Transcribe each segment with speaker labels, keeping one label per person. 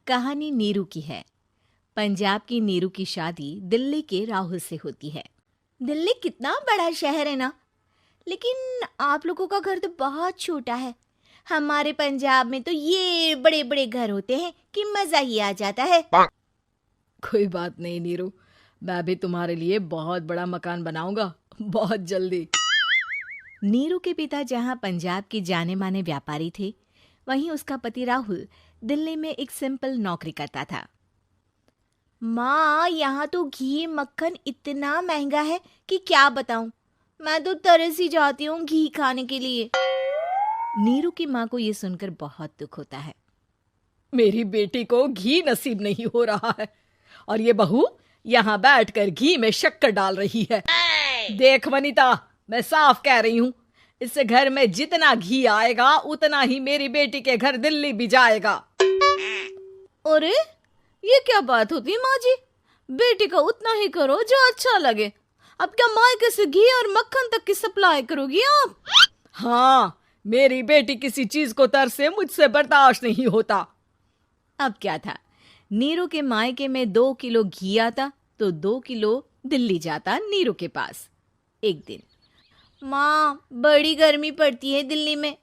Speaker 1: कहानी नीरू की है। पंजाब की नीरू की शादी दिल्ली के राहुल से होती है। दिल्ली कितना बड़ा शहर है ना, लेकिन आप लोगों का घर तो बहुत छोटा है। हमारे पंजाब में तो ये बड़े बड़े घर होते हैं कि मजा ही आ जाता है।
Speaker 2: कोई बात नहीं नीरू, मैं भी तुम्हारे लिए बहुत बड़ा मकान बनाऊंगा बहुत जल्दी।
Speaker 1: नीरू के पिता जहाँ पंजाब के जाने माने व्यापारी थे, वहीं उसका पति राहुल दिल्ली में एक सिंपल नौकरी करता था। माँ, यहाँ तो घी मक्खन इतना महंगा है कि क्या बताऊं। मैं तो तरस ही जाती हूँ घी खाने के लिए। नीरू की माँ को ये सुनकर बहुत दुख होता है।
Speaker 2: मेरी बेटी को घी नसीब नहीं हो रहा है और ये बहू यहाँ बैठकर घी में शक्कर डाल रही है। देख वनिता, मैं साफ कह रही हूँ, इस घर में जितना घी आएगा उतना ही मेरी बेटी के घर दिल्ली भी जाएगा।
Speaker 1: अरे ये क्या बात होती है माँ जी? बेटी का उतना ही करो जो अच्छा लगे। अब क्या मायके से घी और मक्खन तक की सप्लाई करोगी आप?
Speaker 2: हाँ, मेरी बेटी किसी चीज को तरसे मुझसे बर्दाश्त नहीं होता।
Speaker 1: अब क्या था, नीरू के मायके में 2 किलो घी आता तो 2 किलो दिल्ली जाता नीरू के पास। एक दिन, माँ बड़ी गर्मी पड़ती है दिल्ली में।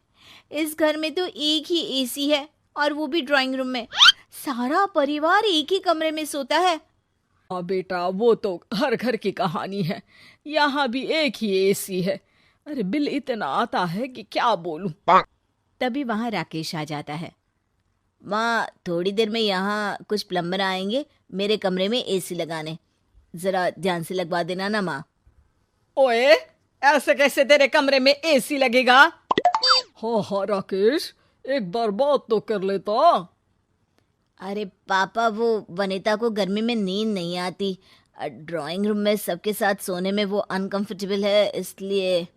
Speaker 1: इस घर में तो एक ही एसी है और वो भी ड्राइंग रूम में। सारा परिवार एक ही कमरे में सोता है।
Speaker 2: हाँ बेटा, वो तो हर घर की कहानी है। यहाँ भी एक ही एसी है। अरे बिल इतना आता है कि क्या बोलूं।
Speaker 1: तभी वहां राकेश आ जाता है। माँ, थोड़ी देर में यहाँ कुछ प्लम्बर आएंगे मेरे कमरे में एसी लगाने। जरा ध्यान से लगवा देना ना माँ।
Speaker 2: ओए, ऐसे कैसे तेरे कमरे में एसी लगेगा? हाँ राकेश, एक बार बात तो कर लेता।
Speaker 1: अरे पापा, वो वनिता को गर्मी में नींद नहीं आती। ड्राइंग रूम में सबके साथ सोने में वो अनकंफर्टेबल है, इसलिए।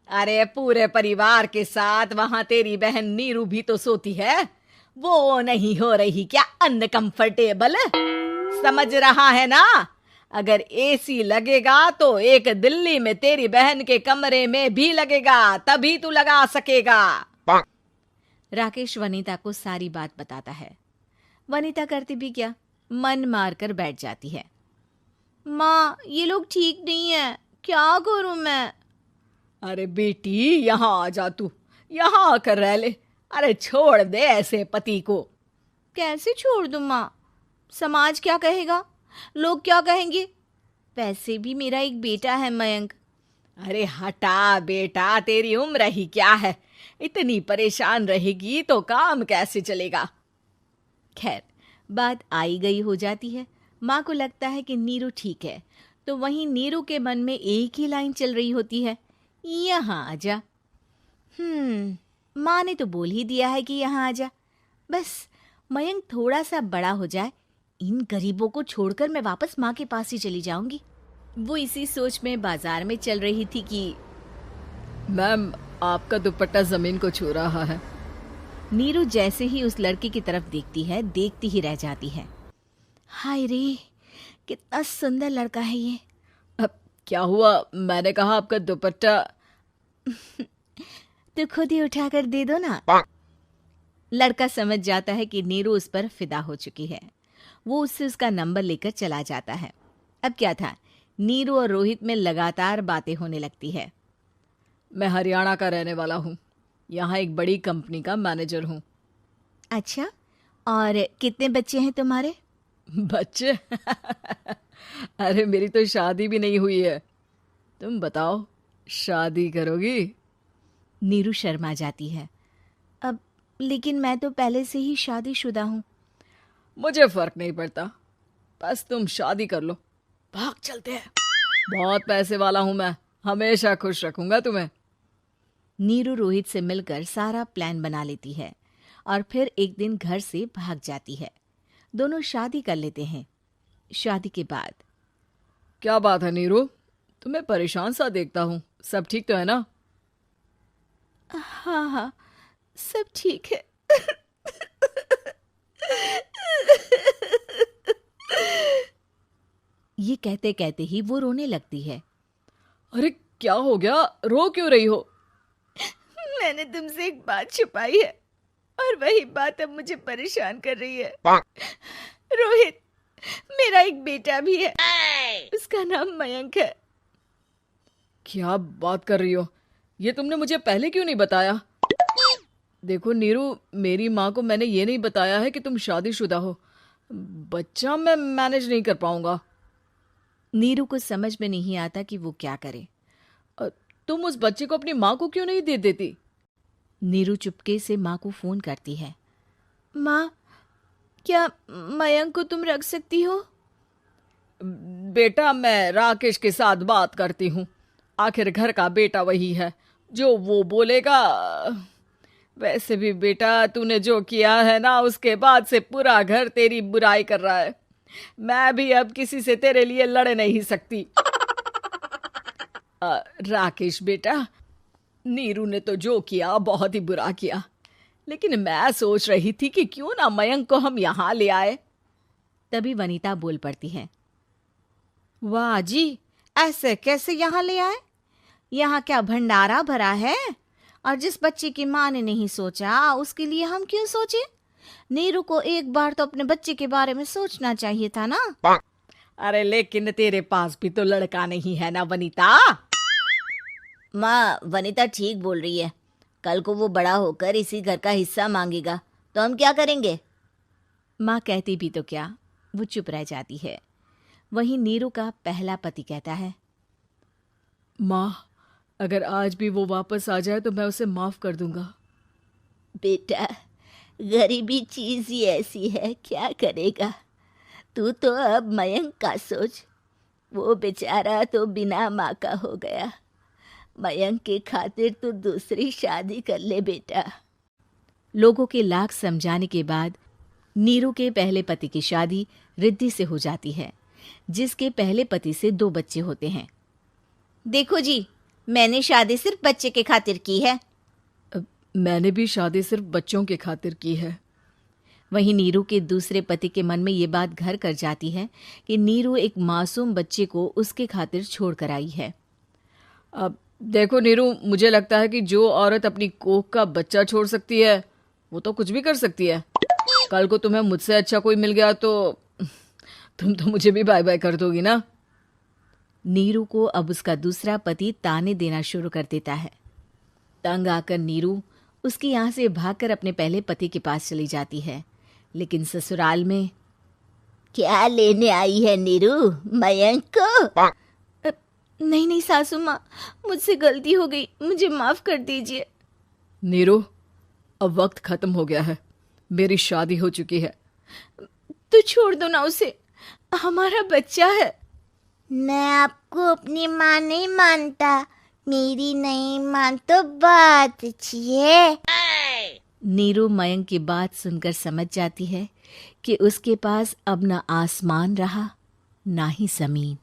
Speaker 2: अरे पूरे परिवार के साथ वहां तेरी बहन नीरू भी तो सोती है। वो नहीं हो रही क्या अनकंफर्टेबल? समझ रहा है ना? अगर एसी लगेगा तो एक दिल्ली में तेरी बहन के कमरे में भी लगेगा, तभी तू लगा सकेगा।
Speaker 1: राकेश वनिता को सारी बात बताता है। वनिता करती भी क्या, मन मार कर बैठ जाती है। माँ, ये लोग ठीक नहीं है, क्या करूं मैं?
Speaker 2: अरे बेटी, यहाँ आ जा, तू यहाँ आकर रह ले। अरे छोड़ दे ऐसे पति को।
Speaker 1: कैसे छोड़ दूं माँ? समाज क्या कहेगा, लोग क्या कहेंगे? वैसे भी मेरा एक बेटा है मयंक।
Speaker 2: अरे हटा बेटा, तेरी उम्र ही क्या है? इतनी परेशान रहेगी तो काम कैसे चलेगा?
Speaker 1: खैर, बात आई गई हो जाती है। माँ को लगता है कि नीरू ठीक है, तो वहीं नीरू के मन में एक ही लाइन चल रही होती है, यहाँ आजा। माँ ने तो बोल ही दिया है कि यहाँ आजा। बस मयंक थोड़ा सा बड़ा हो जाए, इन गरीबों को छोड़कर मैं वापस माँ के पास ही चली जाऊंगी। वो इसी सोच में बाजार में चल रही थी कि
Speaker 2: मैम, आपका दुपट्टा जमीन को छू रहा है।
Speaker 1: नीरू जैसे ही उस लड़की की तरफ देखती है, देखती ही रह जाती है। हाय रे, कितना सुंदर लड़का है ये।
Speaker 2: अब क्या हुआ? मैंने कहा आपका दुपट्टा।
Speaker 1: तो खुद ही उठाकर दे दो ना। लड़का समझ जाता है कि नीरू उस पर फिदा हो चुकी है। वो उससे उसका नंबर लेकर चला जाता है। अब क्या था, नीरू और रोहित में लगातार बातें होने लगती है।
Speaker 2: मैं हरियाणा का रहने वाला हूँ, यहाँ एक बड़ी कंपनी का मैनेजर हूँ।
Speaker 1: अच्छा, और कितने बच्चे हैं तुम्हारे?
Speaker 2: बच्चे? अरे मेरी तो शादी भी नहीं हुई है। तुम बताओ, शादी करोगी?
Speaker 1: नीरू शर्मा जाती है। अब लेकिन मैं तो पहले से ही शादीशुदा हूँ।
Speaker 2: मुझे फर्क नहीं पड़ता, बस तुम शादी कर लो, भाग चलते हैं। बहुत पैसे वाला हूं मैं, हमेशा खुश रखूंगा तुम्हें।
Speaker 1: नीरू रोहित से मिलकर सारा प्लान बना लेती है और फिर एक दिन घर से भाग जाती है। दोनों शादी कर लेते हैं। शादी के बाद,
Speaker 2: क्या बात है नीरू, तुम्हें परेशान सा देखता हूँ, सब ठीक तो है ना?
Speaker 1: हाँ हाँ, सब ठीक है। ये कहते कहते ही वो रोने लगती है।
Speaker 2: अरे क्या हो गया, रो क्यों रही हो?
Speaker 1: मैंने तुमसे एक बात छुपाई है
Speaker 2: और वही बात अब मुझे परेशान कर रही है। रोहित, मेरा एक बेटा भी है, उसका नाम मयंक है। क्या बात कर रही हो? ये तुमने मुझे पहले क्यों नहीं बताया? देखो नीरू, मेरी माँ को मैंने ये नहीं बताया है कि तुम शादीशुदा हो। बच्चा मैं मैनेज नहीं कर पाऊंगा।
Speaker 1: नीरू को समझ में नहीं आता कि वो क्या करे।
Speaker 2: तुम उस बच्चे को अपनी माँ को क्यों नहीं दे देती?
Speaker 1: नीरू चुपके से माँ को फोन करती है। माँ, क्या मयंक को तुम रख सकती हो?
Speaker 2: बेटा, मैं राकेश के साथ बात करती हूँ। आखिर घर का बेटा वही है, जो वो बोलेगा। वैसे भी बेटा, तूने जो किया है ना, उसके बाद से पूरा घर तेरी बुराई कर रहा है। मैं भी अब किसी से तेरे लिए लड़ नहीं सकती। राकेश बेटा, नीरू ने तो जो किया बहुत ही बुरा किया, लेकिन मैं सोच रही थी कि क्यों ना मयंक को हम यहाँ ले आए।
Speaker 1: तभी वनीता बोल पड़ती है।
Speaker 2: वाह जी, ऐसे कैसे यहाँ ले आए?
Speaker 1: यहाँ क्या भंडारा भरा है? और जिस बच्चे की माँ ने नहीं सोचा, उसके लिए हम क्यों सोचे? नीरू को एक बार तो अपने बच्चे के बारे में सोचना चाहिए था ना।
Speaker 2: अरे लेकिन तेरे पास भी तो लड़का नहीं है ना वनीता।
Speaker 1: माँ, वनीता ठीक बोल रही है। कल को वो बड़ा होकर इसी घर का हिस्सा मांगेगा तो हम क्या करेंगे? माँ कहती भी तो क्या, वो चुप रह जाती है। वहीं नीरू का पहला पति कहता है।
Speaker 2: माँ, अगर आज भी वो वापस आ जाए तो मैं उसे माफ कर दूंगा।
Speaker 1: बेटा, गरीबी चीज ही ऐसी है, क्या करेगा। तू तो अब मयंक का सोच। वो बेचारा तो बिना माँ का हो गया। मयंक के खातिर तू दूसरी शादी कर ले बेटा। लोगों के लाख समझाने के बाद नीरू के पहले पति की शादी रिद्धि से हो जाती है, जिसके पहले पति से 2 बच्चे होते हैं। देखो जी, मैंने शादी सिर्फ बच्चे के खातिर की है।
Speaker 2: मैंने भी शादी सिर्फ बच्चों के खातिर की है।
Speaker 1: वहीं नीरू के दूसरे पति के मन में ये बात घर कर जाती है कि नीरू एक मासूम बच्चे को उसके खातिर छोड़ कर आई है।
Speaker 2: अब देखो नीरू, मुझे लगता है कि जो औरत अपनी कोख का बच्चा छोड़ सकती है, वो तो कुछ भी कर सकती है। कल को तुम्हें मुझसे अच्छा कोई मिल गया तो तुम तो मुझे भी बाय बाय कर दोगी ना।
Speaker 1: नीरू को अब उसका दूसरा पति ताने देना शुरू कर देता है। तंग आकर नीरू उसकी यहाँ से भागकर अपने पहले पति के पास चली जाती है, लेकिन ससुराल में क्या लेने आई है नीरू, मयंक को? नहीं नहीं सासू माँ, मुझसे गलती हो गई, मुझे माफ कर दीजिए।
Speaker 2: नीरू, अब वक्त खत्म हो गया है, मेरी शादी हो चुकी है।
Speaker 1: तो छोड़ दो ना उसे, हमारा बच्चा है। मैं आपको अपनी माँ नहीं मानता, मेरी नहीं मान तो बात अच्छी है। नीरू मयंक की बात सुनकर समझ जाती है कि उसके पास अब न आसमान रहा ना ही जमीन।